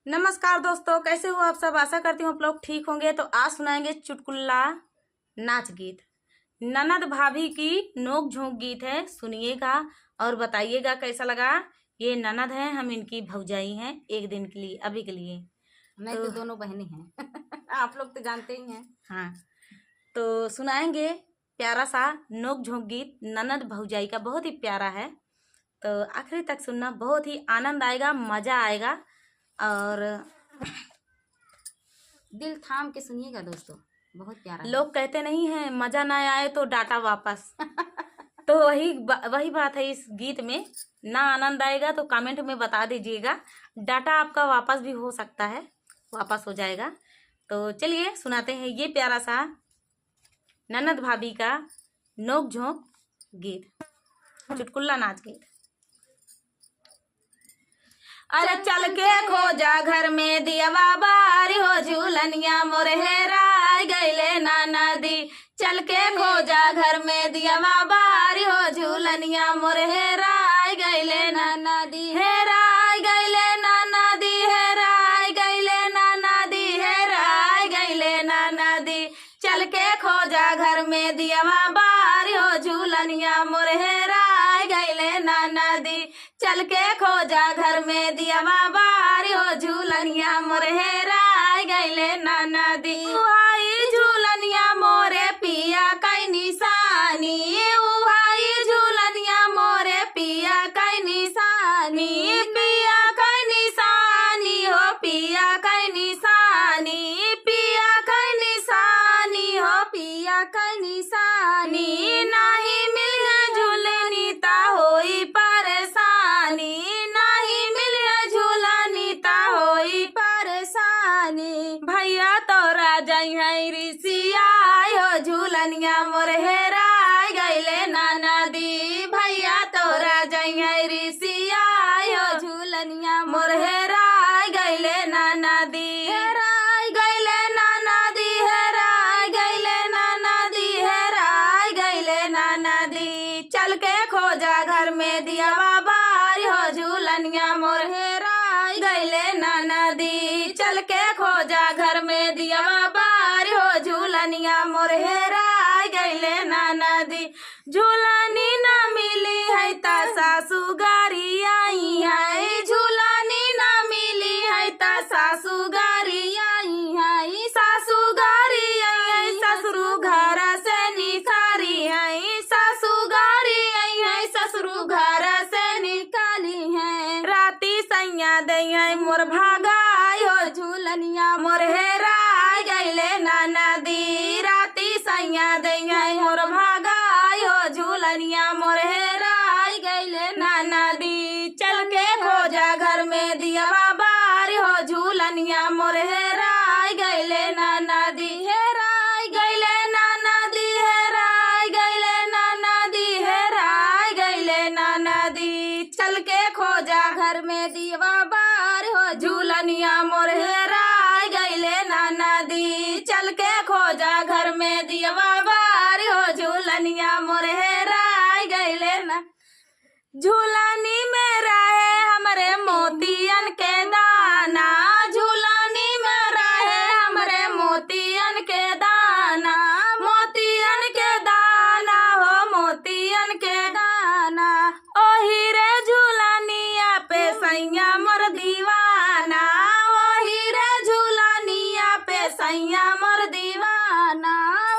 नमस्कार दोस्तों, कैसे हो आप सब। आशा करती हूँ आप लोग ठीक होंगे। तो आज सुनाएंगे चुटकुला नाच गीत। ननद भाभी की नोक झोंक गीत है, सुनिएगा और बताइएगा कैसा लगा। ये ननद है, हम इनकी भौजाई हैं, एक दिन के लिए, अभी के लिए। नहीं तो दोनों बहनें हैं। आप लोग तो जानते ही हैं। हाँ, तो सुनाएंगे प्यारा सा नोक झोंक गीत ननद भौजाई का, बहुत ही प्यारा है। तो आखिरी तक सुनना, बहुत ही आनंद आएगा, मजा आएगा। और दिल थाम के सुनिएगा दोस्तों, बहुत प्यारा है। लोग कहते नहीं है मजा ना आए तो डाटा वापस। तो वही बात है इस गीत में। ना आनंद आएगा तो कमेंट में बता दीजिएगा, डाटा आपका वापस भी हो सकता है, वापस हो जाएगा। तो चलिए सुनाते हैं ये प्यारा सा ननद भाभी का नोक झोंक गीत, चुटकुला नाच गीत। अरे चल के खोजा घर में दिया बारी हो, झूलनिया मोर हेराय गईले नाना दी। चल के खोजा घर में दिया बारी हो, झूलनिया मोर हेराय गईले नाना दी। हेराय गईले नाना दी, हेराय गईले नाना दी, हेराय गईले नाना दी। चल के खोजा घर में दिया बारी हो, झूलनिया मोर हेराय गईले नाना दी। चल के खोजा घर में दिया बारी हो, झूलनिया मोर हेराय गईले नाना दी। उहाई झूलनिया मोरे पिया कई निशानी, उहाई झूलनिया मोरे पिया कई निशानी। पिया कई निशानी हो, पिया कई निशानी, पिया कई निशानी हो, पिया कई निशानी। नाही मिले झूलनी ता होई परेशानी, नाही मिले झूलनी ता होई परेशानी। भैया तोरा जई है ऋषिया हो, झूलनिया मोर हेराय गईले नाना दी। भैया तोरा जई है ऋषिया हो, झूलनिया मोर हेराय गईले नाना दी। हेराय गईले नाना दी, हेराय गईले नाना दी, हेराय गईले नाना दी। चल के खोजा घर में दिया बारी हो, झूलनिया मोर हेराय गईले नाना दी। चल के खोजा घर में दिया बारी हो, झूलनिया मोर हेराय गईले नाना दी। झूलनी ना मिली है ता सासू गारी आई है, झूलनी ना मिली है ता सासू गारी आई है। सासू गारी आई है, ससुरु घर से निखारी है, सासू गारी आई है, ससुरु घर से निकाली है। राती सैया दई है मोर भागाई हो, झूलनिया मोर हेराय गईले नाना दी। राती सैया दई है मोर भागाई हो, झूलनिया मोर हेराय गईले नाना दी। चल के खोजा घर में दिया बारी हो, झूलनिया मोर हेराय गईले नाना दी। हेराय गईले नाना दी, हेराय गईले नाना दी, हेराय गईले नाना दी। चल के खोजा घर में दिया बारी हो, झूलनिया मोर हेराय गईले नाना दी। चल के खोजा घर में दिया बारी हो, झूलनिया मोर हेराय गईले ना। झूलनी में रहे हमरे मोतियन के दाना, झूलनी में रहे हमरे मोतियन के दाना। मोतियन के दाना हो, मोतियन के दाना। ओही रे झूलनिया पे सैया मोर दीवाना, ओही रे झूलनिया पे सैया मोर दीवाना,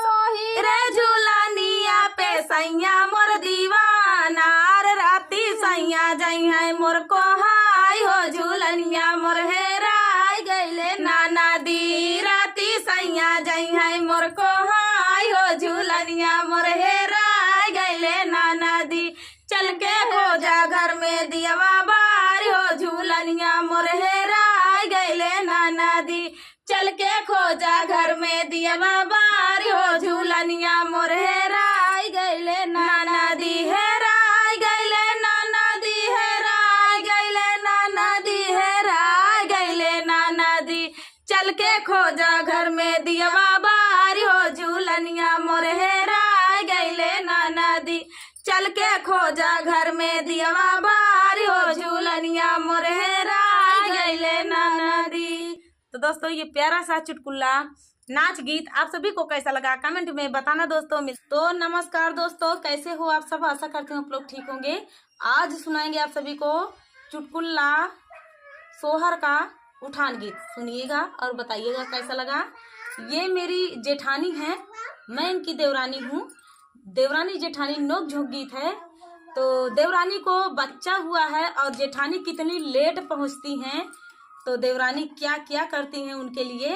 ओही रे झूलनिया पे सैया मोर दीवाना। राती सैया जई है मोर को हाय हो, झूलनिया मोर हेराय गईले नाना दी। राती सैया जई है मोर को हाय हो, झूलनिया मोर हेराय गईले नाना दी। चल के खोजा घर में दिया बारी हो, झूलनिया मोर हेराय गईले नाना दी। चल के खोजा घर में दिया बारी हो, झूलनिया मोर हेराय गईले नाना दी। हेराय गईले नाना दी, हेराय गईले नाना दी, हेराय गईले नाना दी। चल के खोजा घर में दिया बारी हो, झूलनिया मोर हेराय गईले नाना दी। चल के खोजा घर में दिया बारी हो, झूलनिया मोर हेराय गईले नाना दी। तो दोस्तों ये प्यारा सा चुटकुला नाच गीत आप सभी को कैसा लगा कमेंट में बताना दोस्तों। तो नमस्कार दोस्तों, कैसे हो आप सब? आशा करती हूँ आप लोग ठीक होंगे। आज सुनाएंगे आप सभी को चुटकुला सोहर का उठान गीत। सुनिएगा और बताइएगा कैसा लगा। ये मेरी जेठानी है, मैं इनकी देवरानी हूँ। देवरानी जेठानी नोक झोंक गीत है। तो देवरानी को बच्चा हुआ है और जेठानी कितनी लेट पहुँचती हैं, तो देवरानी क्या क्या करती हैं उनके लिए,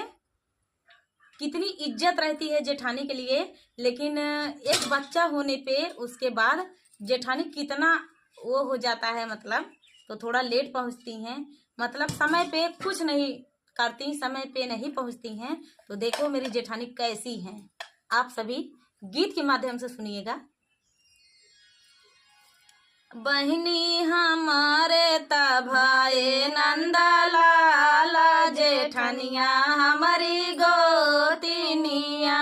कितनी इज्जत रहती है जेठानी के लिए। लेकिन एक बच्चा होने पे उसके बाद जेठानी कितना वो हो जाता है, मतलब तो थोड़ा लेट पहुंचती हैं, मतलब समय पे कुछ नहीं करती, समय पे नहीं पहुंचती हैं। तो देखो मेरी जेठानी कैसी हैं, आप सभी गीत के माध्यम से सुनिएगा। बहिनी हमारे तभाए नंदलाल, जेठनिया हमारी गोतिनिया।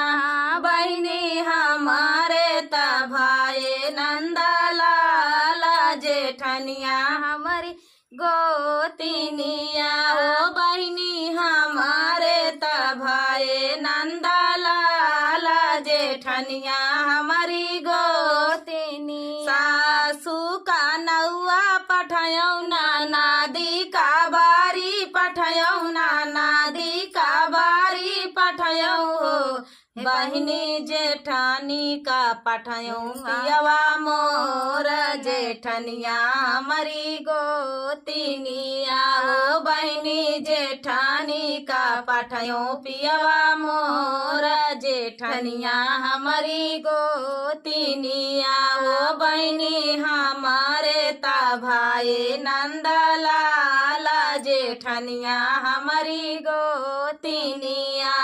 बहिनी हमारे तभाए नंदलाल, जेठनिया हमारी गोतिनिया। ओ बहिनी हमारे तभाए नंदलाल, जेठनिया हमारी गोतिनिया। सासू का नौआ पठायौ नादी का बारी पठायौ नादी का बारी पठायौ हो। बहिनी जेठानी का पठायौ पियवा मोर, जेठनिया हमारी गोतिनिया। हो बहिनी जेठानी का पठायौ पियवा मोर, जेठनिया हमारी गोतिनिया। हो बहिनी हमारे तभाए नंदलाल, जेठनिया हमारी गोतिनिया।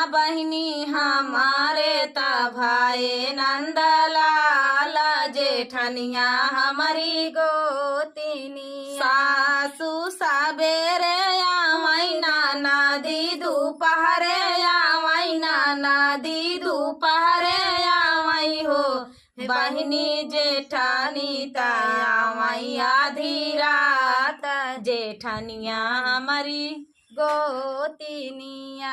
बहिनी हमारे तभाए नंदलाल, जेठनिया हमारी गोतिनिया। सासू सबेरे आवै नादी दोपहरे आवै नादी दोपहरे आवै हो। बहिनी जेठानी तावै आधी रात, जेठनिया हमारी गोतिनिया।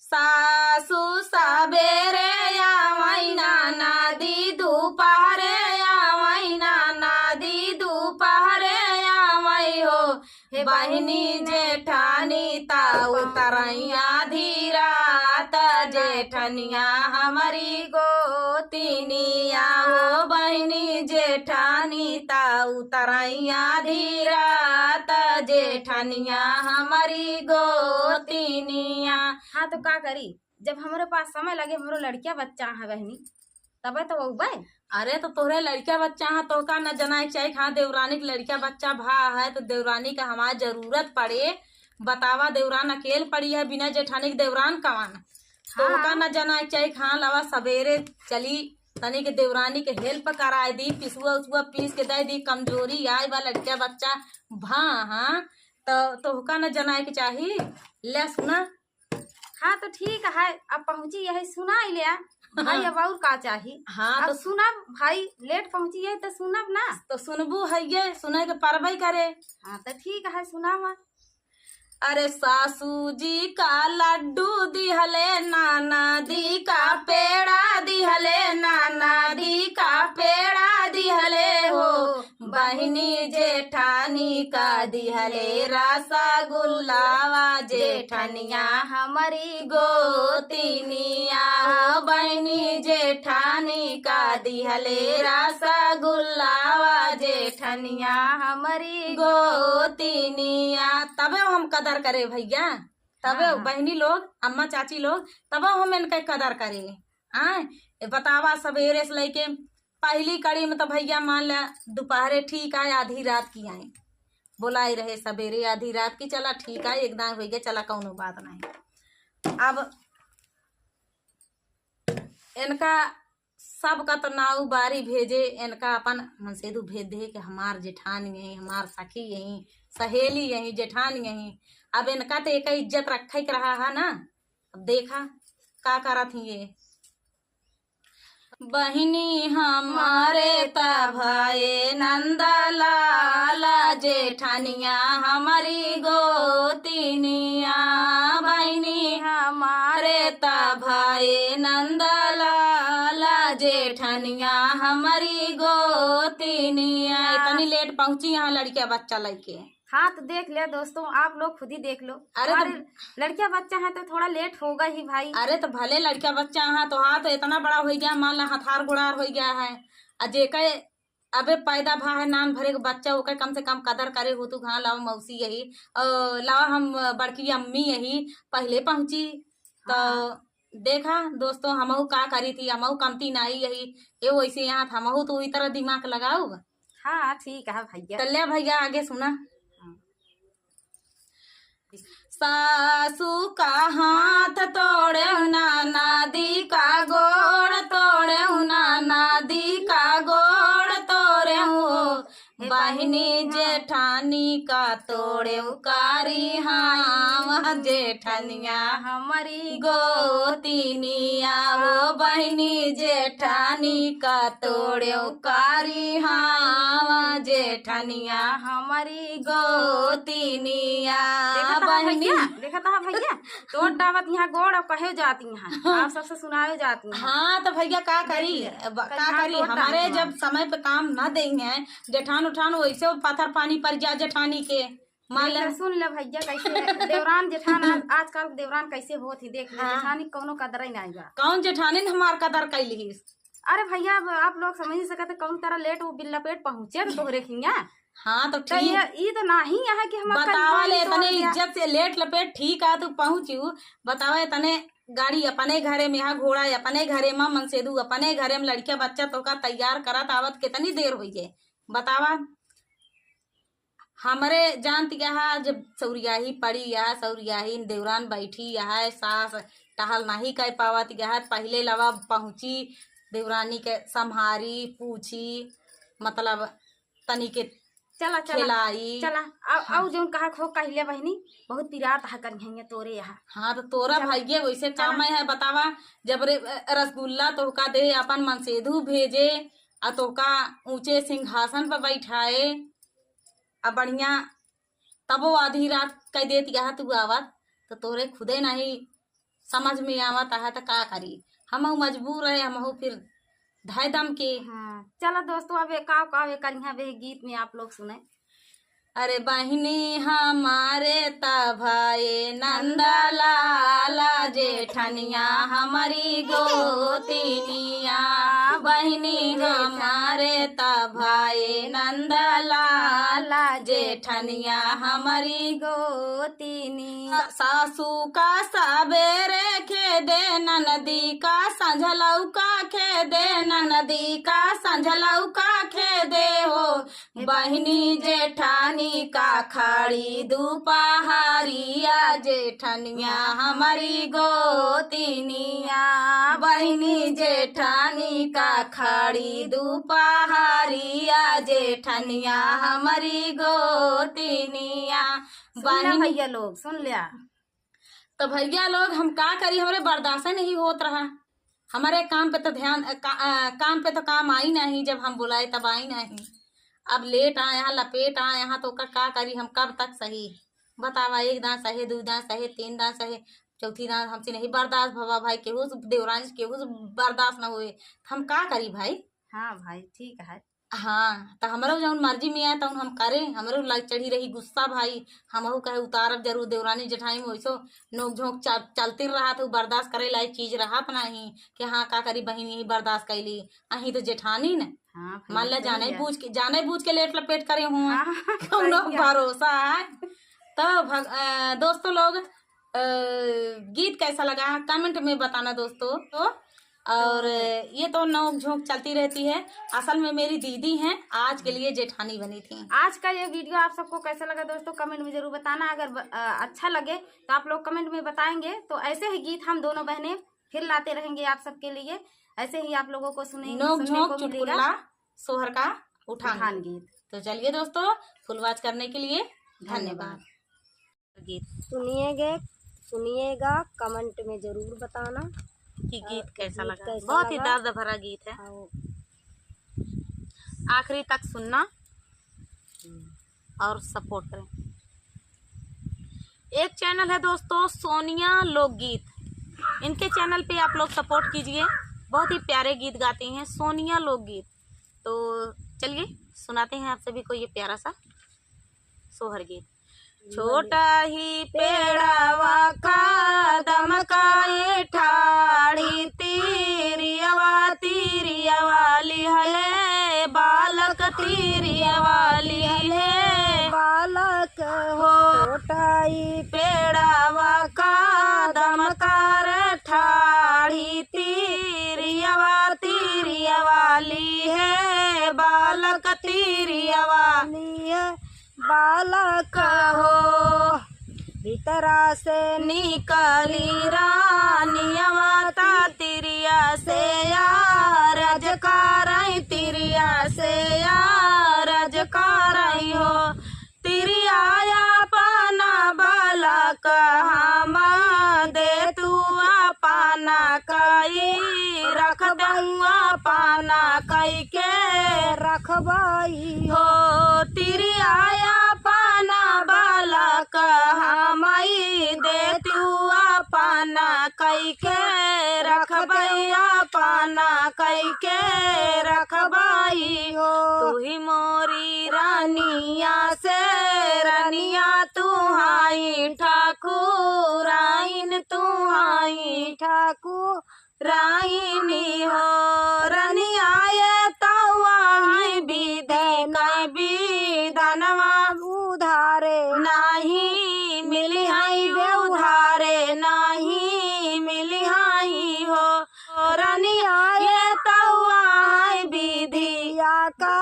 सासू सबेरे आवै नादी दोपहरे आवै नादी दोपहरे आवै हो। बहिनी जेठानी ताऊ तरई आधी रात, जेठनिया हमारी गोतिनिया। हो बहिनी जेठानी ताऊ तरई आधी रात, जेठनिया हमारी गोतिनिया। हाँ तो का करी, जब हमारे पास समय लगे, हमारो लड़किया बच्चा है बहनी, तबे तो वो। अरे तो तोहरे लड़का बच्चा है तो का न जना चाहिए। हाँ देवरानी के लड़का बच्चा भा है तो देवरानी का हमारी जरूरत पड़े। बतावा देवरान अकेले पड़ी है, बिना जेठानी के देवरान कवान। तो का न जना चाहिए। हाँ लवा सवेरे चली तनी के देवरानी के हेल्प कराए दी, पिसुआ उसुआ पीस के दे दी, कमजोरी आए बा लड़का बच्चा भा। हाँ तो का न जना के चाहिए। ले सुना। हाँ तो ठीक है, अब पहुँची यही सुना ही लिया भाई। अब और का चाहिए। हाँ अब तो सुनब भाई, लेट पहुँची है तो सुनब ना। तो सुनबू है ये सुने के परबई करे। हाँ तो ठीक है, सुनावा। अरे सासू जी का लड्डू दिहले नानादी का पेड़ा दिहले, नानादी का पेड़ा दिहले हो। बहिनी जेठानी का दिहले रसगुल्लावा, जेठनिया हमारी गोतिनिया। हो बहिनी जेठानी का दिहले रसगुल्लावा, जेठनिया हमारी गोतिनिया। तबे हम कदर करे भैया, तबे बहनी लोग अम्मा चाची लोग तब हम इनका कदर करेंगे। आए बतावा सवेरे से लेके पहली कड़ी में तो भैया मान ला दोपहरे ठीक है, आधी रात की आए बोलाई रहे, सवेरे आधी रात की चला ठीक है एकदम भैया चला कौनो बात नहीं। अब इनका सबका तो नाऊ बारी भेजे, इनका अपन मनसेदू भेज दे कि हमार जेठान यही, हमार सखी यही, सहेली यही, जेठान यही। अब इनका तो एक इज्जत रखा ही रहा है ना। अब देखा का करत ही ये। बहिनी हमारे तभाए नंदलाल, जेठानिया हमारी गोतिनिया। बहनी इतनी लेट पहुंची यहाँ लड़किया बच्चा लेके। हाँ तो देख लिया दोस्तों, आप लोग खुद ही देख लो। अरे लड़किया बच्चा है तो थोड़ा लेट होगा ही भाई। अरे तो भले लड़किया बच्चा यहाँ तो हाँ तो इतना बड़ा हो गया, मान ला हथार गुड़ार हो गया है। जेके अबे पैदा भा है नान भरे के बच्चा ओके कम से कम कदर करे हो तू। हाँ लाओ मौसी यही लाओ हम बड़की अम्मी यही पहले पहुंची। तो देखा दोस्तों हमहू का करी थी, हमहू कमती नहीं यही ये वैसे यहाँ था, हमहू तो वही तरह दिमाग लगाओ। हाँ ठीक है भैया। चलिए भैया आगे सुना। सासू का हाथ तोड़े नादी का गोड़ तोड़े नादी का गोड़ तोड़े हो, बहनी जेठानी का तोड़े कारी हाँ जेठनिया हमारी गोतिनिया वो बहनी जेठानी का तोड़े कारी हाँ जेठनिया हमारी गोतिनिया बहनी। देखा था भैया तोड़ डावत यहाँ गोड़ और कहे जाती हैं, आप सबसे सुनाए जाती हैं। हाँ तो भैया का करी हमारे जब समय पे काम न देंगे जेठान उठान वैसे पत्थर पानी पर जा जेठानी के मान ले। सुन ले भैया कैसे देवरान जेठान आजकल देवरान कैसे होती देख ले। जेठानी कौनो कदर ही नहीं बा। कौन जेठानी ने हमार कदर कैली। अरे भैया आप लोग समझ नहीं सकते कौन तरह लेट वो बिल्ला पेट पहुँचे तो तोहरे खिया। हाँ तो ठीक ये तो नहीं है कि हम बतावा ले तने इज्जत से लेट लपेट ठीक है तू पहुँचू। बतावा तने गाड़ी अपने घरे में, यहाँ घोड़ा अपने घरे में, मनसेदू अपने घरे में, लड़किया बच्चा तो का तैयार करत आवत कितनी देर हुई है बतावा। हमारे जानती यहाँ जब सौरियाही पड़ी या सौरियाही देवरान बैठी यहाँ सास टहल नहीं कह पावत यहाँ पहले लवा पहुँची देवरानी के संहारी पूछी मतलब तनी के चला खिलाई। चला आओ जो कहा खो कहले बहनी बहुत पिरात है कन्हैया तोरे यहाँ। हाँ तो तोरा भाग्य वैसे काम है बतावा। जब रसगुल्ला तो का दे अपन मनसेधु भेजे और तो का ऊंचे सिंहासन पर बैठाए अब बढ़िया तब वो आधी रात कह देती यहाँ तू आवत तो तोरे खुदे नहीं समझ में आवत है तो का करी। हम मजबूर है हम फिर धाय दम के। हाँ चलो दोस्तों अब काव करिया वे गीत में आप लोग सुने। अरे बहनी हमारे तभाए नंदलाला जेठनिया हमारी गोतिनिया, बहनी हमारे तभाए नंदलाला जेठनिया हमारी गोतिनिया। सासू का सबेरे खेदे ननदी का संझलऊ का खेदे ननदी का संझलऊ का खेदे हो, बहनी जेठानी का खाड़ी दोपहरिया जेठनिया हमारी गोतिनिया, बहनी जेठानी का खाड़ी दोपहरिया जेठनिया हमारी गोतिनिया। बहनी भैया लोग सुन लिया तो भैया लोग हम का करी हमारे बर्दाश्त नहीं होत रहा। हमारे काम पे तो ध्यान काम पे तो काम आई नहीं, जब हम बुलाए तब आई नहीं। अब लेट आए यहाँ लपेट आए यहाँ तो का करी हम कब तक सही बतावा। एक दांत सहे दो दांत सहे तीन दांत सहे चौथी दांत हमसे नहीं बर्दाश्त भवा भाई केहू देवरानी केहू बर्दाश्त न हुए हम का करी भाई। हाँ भाई ठीक है। हाँ तो हमारो जौन मर्जी में आए तो हम करे हमारो लग चढ़ी रही गुस्सा भाई हमहू कहे उतारब जरूर। देवरानी जेठानी में वैसो नोक झोंक चलती रहा तो बर्दाश्त करे लायक चीज रहा नहीं कि हाँ का करी बहन यही बर्दाश्त कैली अही तो जेठानी न। हाँ मान ला जाने बूझ के लेट लपेट करे हूँ कौनो भरोसा है। तो दोस्तों लोग गीत कैसा लगा कमेंट में बताना दोस्तों। तो और ये तो नोक झोंक चलती रहती है। असल में मेरी दीदी हैं आज के लिए जेठानी बनी थी। आज का ये वीडियो आप सबको कैसा लगा दोस्तों कमेंट में जरूर बताना। अगर अच्छा लगे तो आप लोग कमेंट में बताएंगे। तो ऐसे ही गीत हम दोनों बहनें फिर लाते रहेंगे आप सबके लिए। ऐसे ही आप लोगों को नोक झोंक चुटकुला सोहर का उठान गीत। तो चलिए दोस्तों फुलवाच करने के लिए धन्यवाद। गीत सुनिएगा कमेंट में जरूर बताना कि गीत कैसा लगा। बहुत ही दर्द भरा गीत है। आखिरी तक सुनना और सपोर्ट करें। एक चैनल है दोस्तों सोनिया लोकगीत, इनके चैनल पे आप लोग सपोर्ट कीजिए। बहुत ही प्यारे गीत गाती हैं सोनिया लोकगीत। तो चलिए सुनाते हैं आप सभी को ये प्यारा सा सोहर गीत। छोटा ही पेड़ावा का दमकाए ठाड़ी तीरिया वाली है बालक तीरिया वाली है बालक हो। छोटा ही पेड़ावा का दमकार ठाड़ी तीरिया वाली है बालक तीरिया वाली है बालक हो। भीतरा से निकली रानिया माता तिरिया से रजकारई तिरिया से रजकारई हो। तिरिया पाना बालक हम दे तू पाना कई रख दूँगा पाना कई के रखबाई हो। तिरिया पाना बालक हमई दे तू पाना कई के रखबैया पाना कई के रखबाई हो। तू ही मोरी रानिया से रनिया तू हाई ठाकुराइन तू हाई ठाकुराइनी हो। रनिया ये तवा है विधि कई विधनवा उधारे नहीं मिली है बेउधारे नहीं मिली है हो। रनिया ये तवा है विधिया का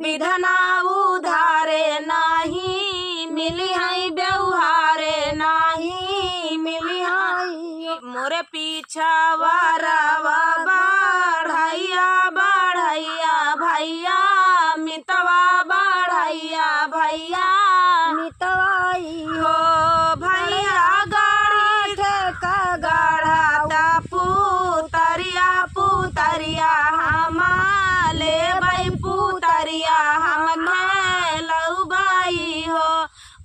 विधना उधारे नहीं मिली है बेउहारे नहीं मिली है। मोरे पीछा वारावा बढ़ैया भैया मितवा बढ़ैया भैया मितवाई हो। भैया गाड़ी ठेका गाढ़ा पुतरिया हम ले भाई पुतरिया हम लौबाई हो।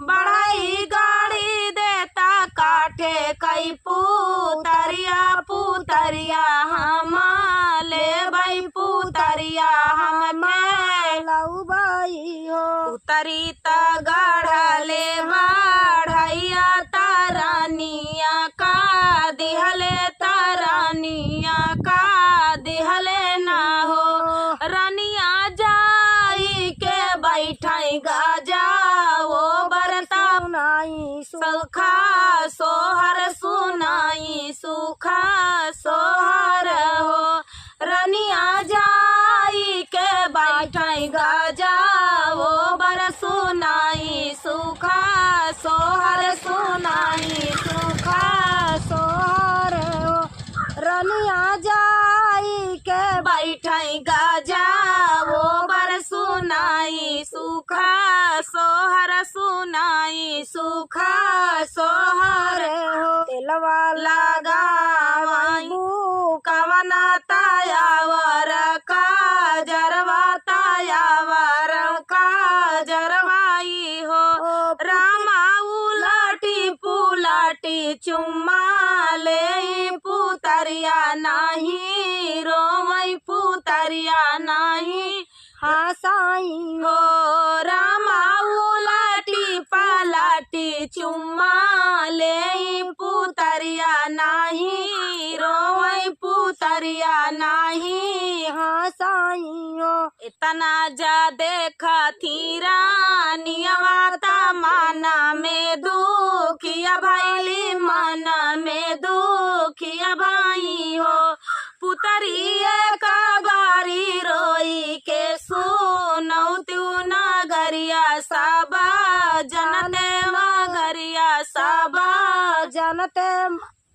बढ़ाई गाड़ी देता काठे कई पुतरिया हम ले भाई पुतरिया हम लौबाई हो। पुतरी ता गाढ़ा ले बढ़ैया तारानिया का दिहले तारानिया का दिहले ना हो। रनिया जाई के बैठाई गाजा वो बरता सुनाई सुखा सोहर सुनाई सुखा सोहर हो। रनिया जाई के बैठाई गाजा वो बर सुनाई सुखा सोहर सुनाई सुखा सोहर हो। रनिया जाई के बैठाई गाजा वो बर सुनाई सुखा सोहर सुनाई सुखा सोहर हो। तेलवा लगावाई कवना तायावर का जरवाई हो। रामा उलाटी पुलाटी चुम्मा ले पुतरिया नाही रोमई पुतरिया नाही हसाई हो। रामा उलाटी पलाटी चुम्मा ले पुतरिया नाही रोमई पुतरिया नाही हसाई हो। इतना जा देखा थी रानिया माना में दुखिया भैली माना में दुखिया भाई हो। पुतरी का बारी रोई के सुनौ तू नगरिया साबा जनते मगरिया साबा जनते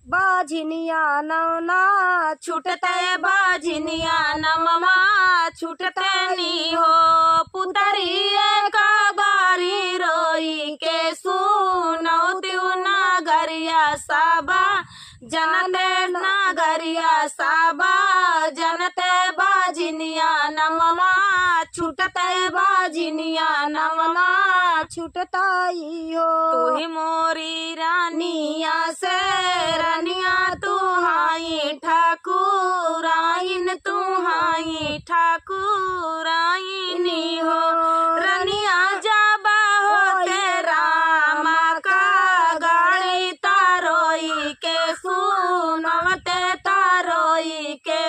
बाझिनिया नवना छुटते बाझिनिया नममा छुटते नी हो। पुतरी का बारी रोई के सुनौ तू नगरिया साबा जनते नगरिया साबा जनते बाझिनिया नममा छुटते बाझिनिया नममा छुटताई हो। तू ही मोरी रानिया से रनिया तू हाई ठाकुराइन तू हाई ठाकुराइनी हो। रनिया जाबा होते रामा का गाड़ी तारोई के सुनवते तारोई के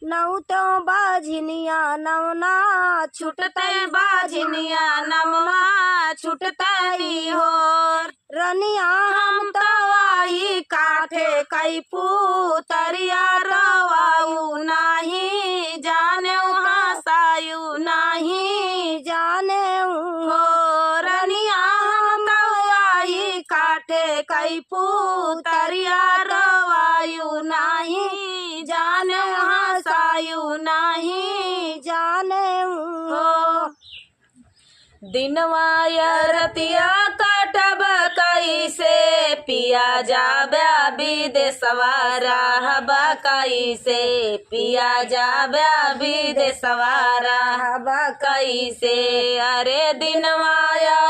नौ तो बाझनिया नवना छुटते बाझनिया नमवा छुटतई हो। रनिया हम तवाई काठे कई पुतरिया रवायु नाही जाने हसायु नाही जाने हो। रनिया हम तवाई काठे कई पुतरिया रवायु नाही जाने हसायु नाही जाने हो। दिनवा रतिया काटब कैसे पिया जाब्या विदेशवा रहब कैसे पिया जाब्या विदेशवा रहब कैसे। अरे दिनवा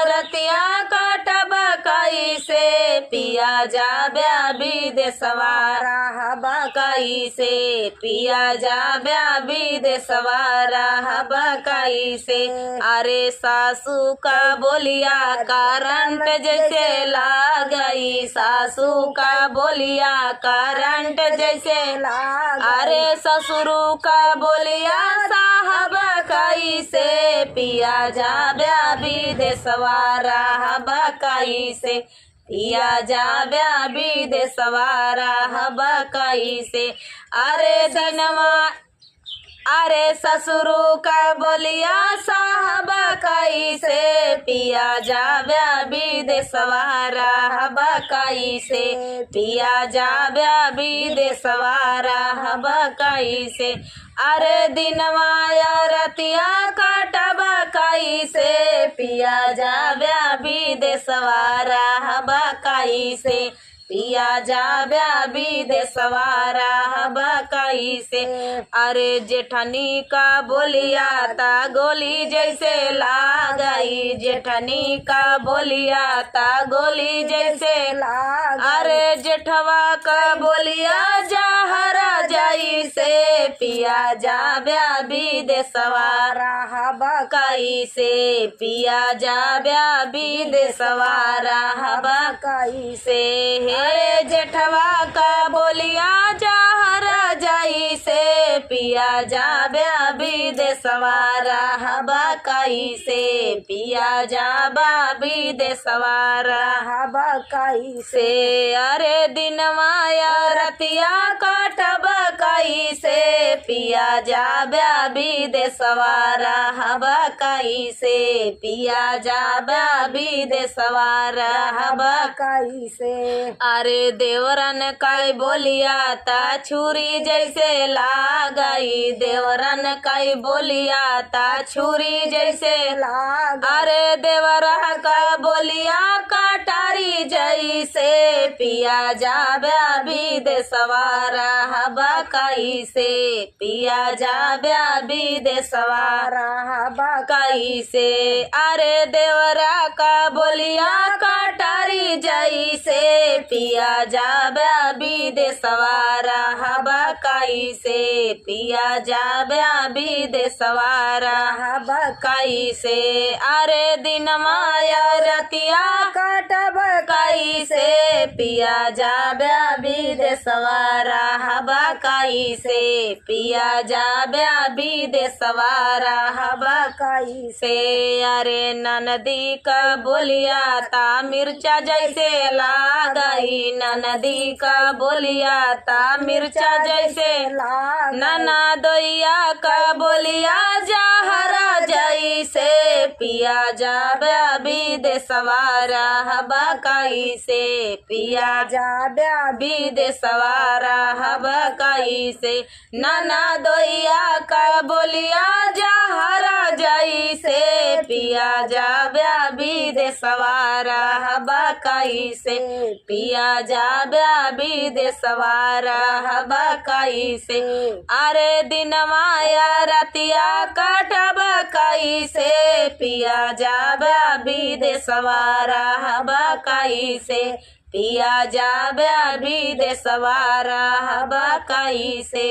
रतिया काटब कैसे पिया जाब्या विदेशवा रहब कैसे पिया जाब्या विदेशवा रहब कैसे। अरे सासू का बोलिया करंट जैसे लागई सासू का बोलिया करंट जैसे अरे ससुरु का बोलिया साहब कैसे पिया जाब्या विदेशवा रहब कैसे पिया जाब्या विदेशवा रहब कैसे। अरे दिनवा अरे ससुरु का बोलिया साहब कैसे पिया जाब्या विदेशवा रहब कैसे पिया जाब्या विदेशवा रहब कैसे। अरे दिनवा रतिया काटब कैसे पिया जाब्या विदेशवा रहब कैसे पिया जाब्या विदेशवा रहब कैसे। अरे जेठनी का बोलिया ता गोली जैसे लागई जेठनी का बोलिया ता गोली जैसे अरे जेठवा का बोलिया जहरा जैसे पिया जाब्या विदेशवा रहब कैसे पिया जाब्या विदेशवा रहब कैसे। हे जेठवा का बोलिया जहरा जैसे पिया जाब्या विदेशवा रहब कैसे पिया जाब्या विदेशवा रहब कैसे। अरे दिनवा रतिया काटब कैसे पिया जाब्या विदेशवा रहब कैसे पिया जाब्या विदेशवा रहब कैसे। अरे देवरन कई बोलिया ता छुरी जैसे लागई देवरन कई बोलिया ता छुरी जैसे अरे देवरा का बोलिया कटारी जैसे पिया जाब्या विदेशवा रहब कैसे पिया जाब्या विदेशवा रहब कैसे। अरे देवरा का बोलिया कटारी जैसे पिया जाब्या विदेशवा रहब कैसे पिया जाब्या विदेशवा रहब कैसे। अरे दिनवा रतिया काटब कैसे पिया जाब्या विदेशवा रहब कैसे पिया जाब्या विदेशवा रहब कैसे। अरे ननदी का बोलिया ता मिर्चा जैसे लागई ननदी का बोलिया ता मिर्चा जैसे नना दोइया का बोलिया जहरा जैसे पिया जाब्या विदेशवा रहब कैसे पिया जाब्या विदेशवा रहब कैसे। नना दोइया का बोलिया जहरा जैसे पिया जाब्या विदेशवा रहब कैसे पिया जाब्या विदेशवा रहब कैसे। अरे दिनवा रतिया काटब कैसे पिया जाब्या विदेशवा रहब कैसे पिया जाब्या विदेशवा रहब कैसे।